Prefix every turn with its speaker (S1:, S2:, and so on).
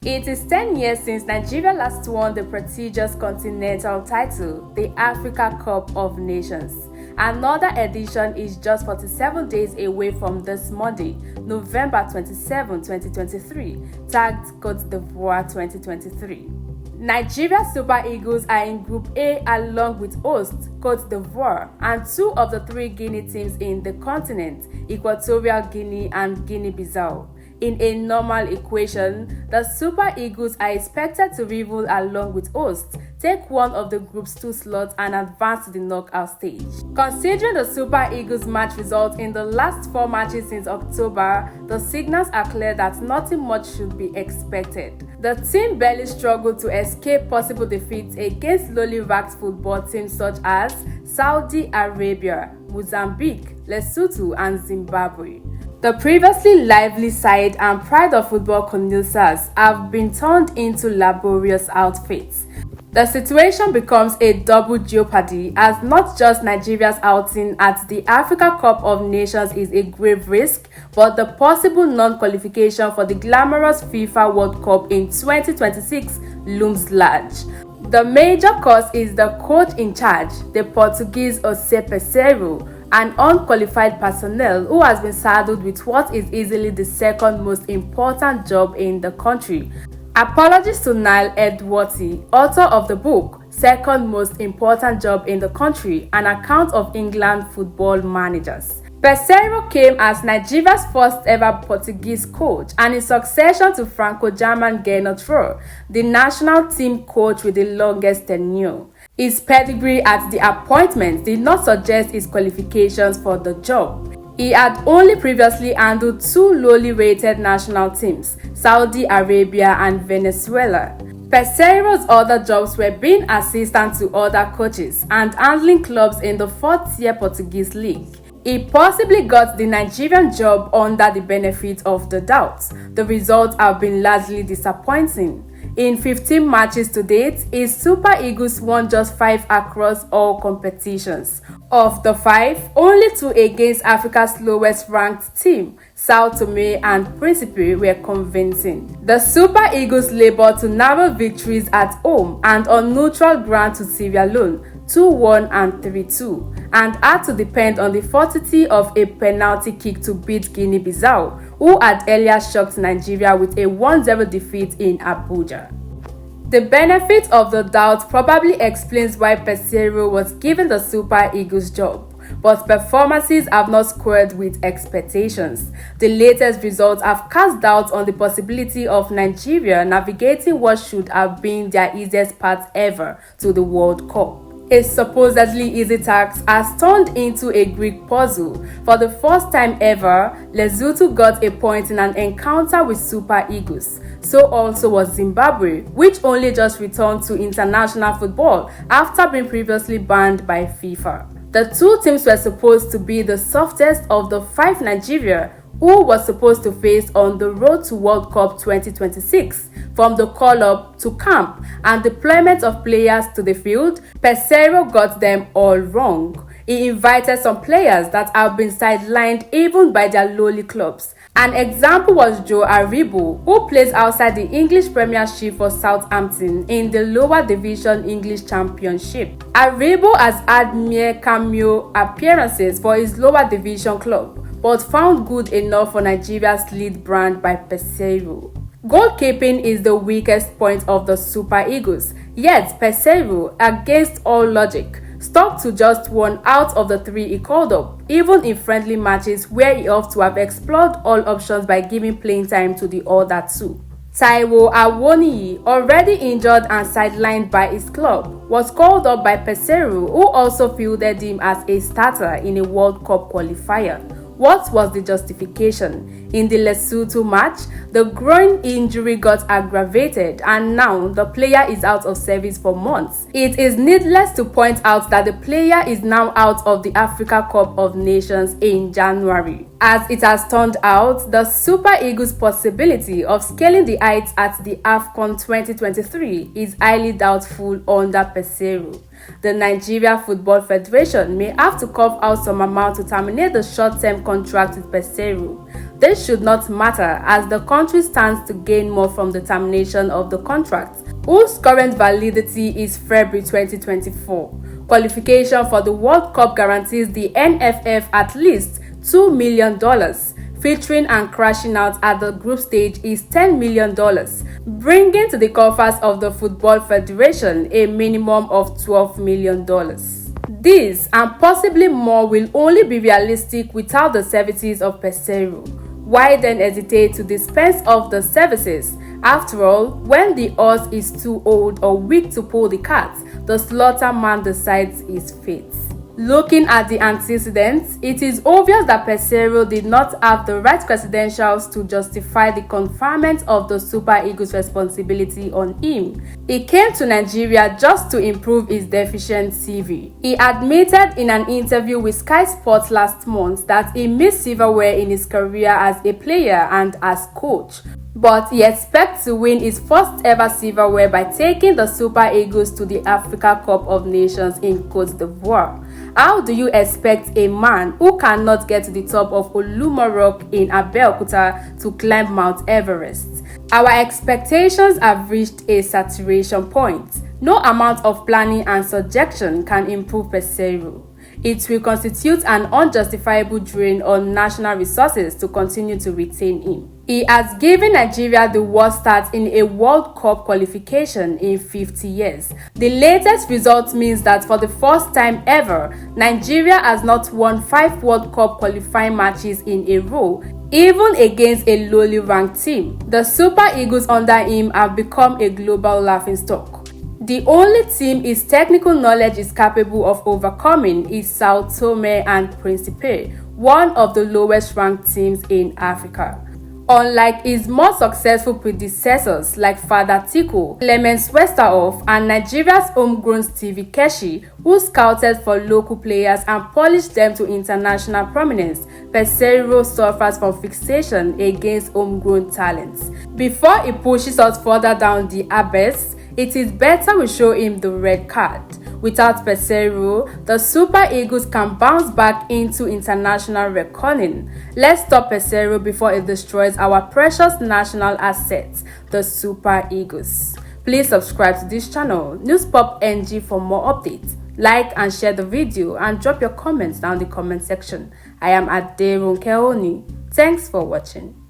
S1: It is 10 years since Nigeria last won the prestigious continental title, the Africa Cup of Nations. Another edition is just 47 days away from this Monday, November 27, 2023, tagged Côte d'Ivoire 2023. Nigeria Super Eagles are in Group A along with host Côte d'Ivoire and two of the three Guinea teams in the continent, Equatorial Guinea and Guinea-Bissau. In a normal equation, the Super Eagles are expected to rival along with hosts, take one of the group's two slots and advance to the knockout stage. Considering the Super Eagles match results in the last four matches since October, the signals are clear that nothing much should be expected. The team barely struggled to escape possible defeats against lowly ranked football teams such as Saudi Arabia, Mozambique, Lesotho and Zimbabwe. The previously lively side and pride of football connoisseurs have been turned into laborious outfits. The situation becomes a double jeopardy as not just Nigeria's outing at the Africa Cup of Nations is a grave risk, but the possible non-qualification for the glamorous FIFA World Cup in 2026 looms large. The major cause is the coach in charge, the Portuguese Peseiro, an unqualified personnel who has been saddled with what is easily the second most important job in the country. Apologies to Niall Edworthy, author of the book Second Most Important Job in the Country, an account of England football managers. Peseiro came as Nigeria's first ever Portuguese coach and in succession to Franco-German Gernot Rohr, the national team coach with the longest tenure. His pedigree at the appointment did not suggest his qualifications for the job. He had only previously handled two lowly rated national teams, Saudi Arabia and Venezuela. Peseiro's other jobs were being assistant to other coaches and handling clubs in the fourth-tier Portuguese league. He possibly got the Nigerian job under the benefit of the doubt. The results have been largely disappointing. In 15 matches to date, his Super Eagles won just 5 across all competitions. Of the 5, only 2 against Africa's lowest ranked team, Sao Tome and Principe, were convincing. The Super Eagles labored to narrow victories at home and on neutral ground to Sierra Leone, 2-1 and 3-2, and had to depend on the fortitude of a penalty kick to beat Guinea-Bissau, who had earlier shocked Nigeria with a 1-0 defeat in Abuja. The benefit of the doubt probably explains why Peseiro was given the Super Eagles job, but performances have not squared with expectations. The latest results have cast doubt on the possibility of Nigeria navigating what should have been their easiest path ever to the World Cup. A supposedly easy task has turned into a Greek puzzle. For the first time ever, Lesotho got a point in an encounter with Super Eagles. So also was Zimbabwe, which only just returned to international football after being previously banned by FIFA. The two teams were supposed to be the softest of the 5 Nigeria who was supposed to face on the road to World Cup 2026. From the call-up to camp and deployment of players to the field, Peseiro got them all wrong. He invited some players that have been sidelined even by their lowly clubs. An example was Joe Aribo, who plays outside the English Premiership for Southampton in the lower division English Championship. Aribo has had mere cameo appearances for his lower division club, but found good enough for Nigeria's lead brand by Peseiro. Goalkeeping is the weakest point of the Super Eagles, yet Peseiro, against all logic, stuck to just 1 out of the 3 he called up, even in friendly matches where he ought to have explored all options by giving playing time to the other 2. Taiwo Awoniyi, already injured and sidelined by his club, was called up by Peseiro, who also fielded him as a starter in a World Cup qualifier. What was the justification? In the Lesotho match, the groin injury got aggravated and now the player is out of service for months. It is needless to point out that the player is now out of the Africa Cup of Nations in January. As it has turned out, the Super Eagles' possibility of scaling the heights at the AFCON 2023 is highly doubtful under Peseiro. The Nigeria Football Federation may have to cough out some amount to terminate the short-term contract with Peseiro. This should not matter as the country stands to gain more from the termination of the contract, whose current validity is February 2024. Qualification for the World Cup guarantees the NFF at least $2 million. Featuring and crashing out at the group stage is $10 million, bringing to the coffers of the Football Federation a minimum of $12 million. This and possibly more will only be realistic without the services of Peseiro. Why then hesitate to dispense of the services? After all, when the horse is too old or weak to pull the cart, the slaughterman decides his fate. Looking at the antecedents, it is obvious that Peseiro did not have the right credentials to justify the conferment of the Super Eagles' responsibility on him. He came to Nigeria just to improve his deficient CV. He admitted in an interview with Sky Sports last month that he missed silverware in his career as a player and as coach. But he expects to win his first ever silverware by taking the Super Eagles to the Africa Cup of Nations in Cote d'Ivoire. How do you expect a man who cannot get to the top of Olúmọ Rock in Abeokuta to climb Mount Everest? Our expectations have reached a saturation point. No amount of planning and suggestion can improve Peseiro. It will constitute an unjustifiable drain on national resources to continue to retain him. He has given Nigeria the worst start in a World Cup qualification in 50 years. The latest result means that for the first time ever, Nigeria has not won 5 World Cup qualifying matches in a row, even against a lowly ranked team. The Super Eagles under him have become a global laughingstock. The only team his technical knowledge is capable of overcoming is Sao Tome and Principe, one of the lowest ranked teams in Africa. Unlike his more successful predecessors like Father Tico, Clemens Westerhoff, and Nigeria's homegrown Stevie Keshi, who scouted for local players and polished them to international prominence, Peseiro suffers from fixation against homegrown talents. Before he pushes us further down the abyss, it is better we show him the red card. Without Peseiro, the Super Eagles can bounce back into international reckoning. Let's stop Peseiro before it destroys our precious national assets, the Super Eagles. Please subscribe to this channel, Newspop NG, for more updates. Like and share the video and drop your comments down in the comment section. I am Aderonke Oni. Thanks for watching.